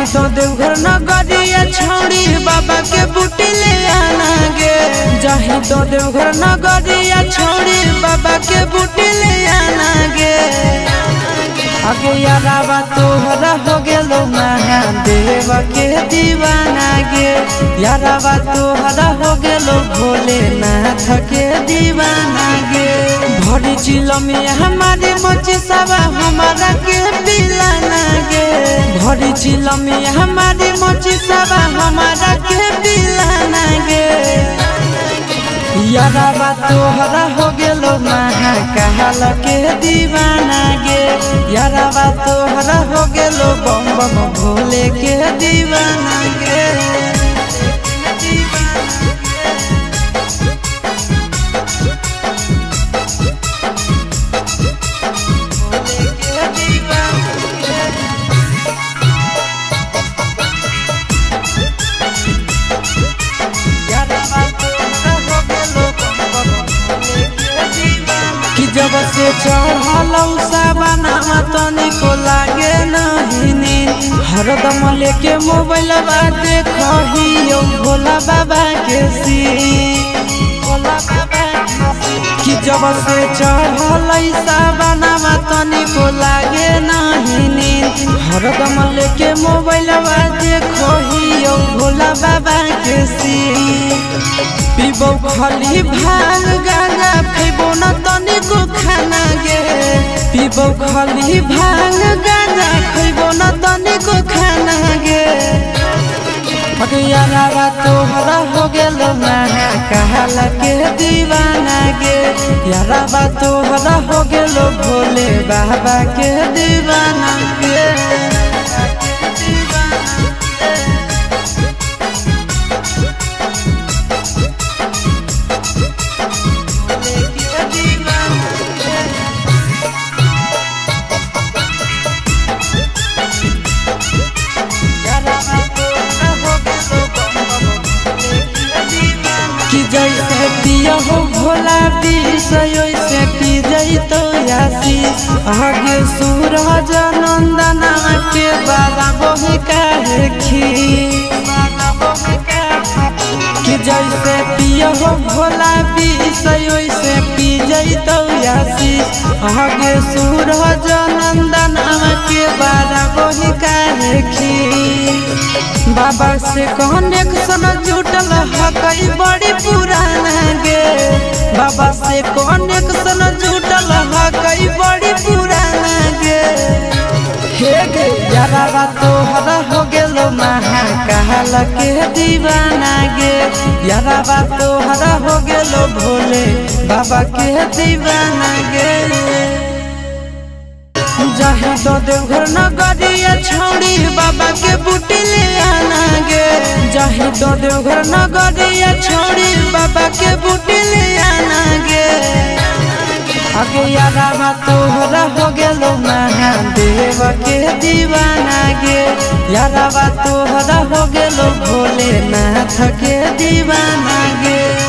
तो देवघर नगरिया छौड़ी बाबा के बूटी ले आना गे। जाही तो देवघर नगरिया छौड़ी बाबा के बूटी ले आना गे। आगे यारावा तोहरा हो गेलो महादेव के दीवाना गे। यारावा तोहरा हो गेलो भोलेनाथ के दीवाना गे। भरी चिलो में हमारी मोची सवा हमारा के पिलाना गे। भरी चिलो में हमारी मोची सवा हमारा के पिलाना गे। यारावा तोहरा हो गेलो महाकाल के दीवाना गे। यारावा तोहरा हो गेलो बम बम भोले के दीवाना गे। जब से चढ़लौ सावनवा तनिको लागे नहीं नींद। हरदम लेके मोबाइल देखहियो भोला बाबा के सीन। कि जब से चढ़लै सावनवा तनिको लागे नहीं नींद। हरदम लेके मोबाइल देखहियो भोला बाबा के सीन। पीबो खाली भांग गांजा खैबो न तनिको खाना गे। पीबो खाली भांग गांजा खैबो न तनिको खाना गे। यारावा तोहरा हो गेलो महाकाल के दीवाना गे। यारावा तोहरा हो गेलो भोले बाबा के दीवाना गे। जैसे पिया हो भोला वैसे पी जैतो आशीष। आगे सूरज नंदना के बाबा बही काहे खीर। कि जैसे पिया हो भोला वैसे पी जैतो आशीष। आगे सूरज नंदना के बाबा बही काहे खीर। बाबा से कनेक्शन जुटल हकई बड़ी पुराना गे। बाबा से कनेक्शन जुटल हकई बड़ी पुराना गे। हे गे यारावा तोहरा हो गेलो महाकाल के दीवाना गे। यारावा तोहरा हो गेलो भोले बाबा के दीवाना गे। जाही तो देवघर नगरिया छौड़ी बाबा के बूटी ले आना गे। जाही तो देवघर नगरिया छौड़ी बाबा के बूटी ले आना गे। आगे यारावा तोहरा हो गेलो महादेव के दीवाना गे। यारावा तोहरा हो गेलो भोलेनाथ के दीवाना गे।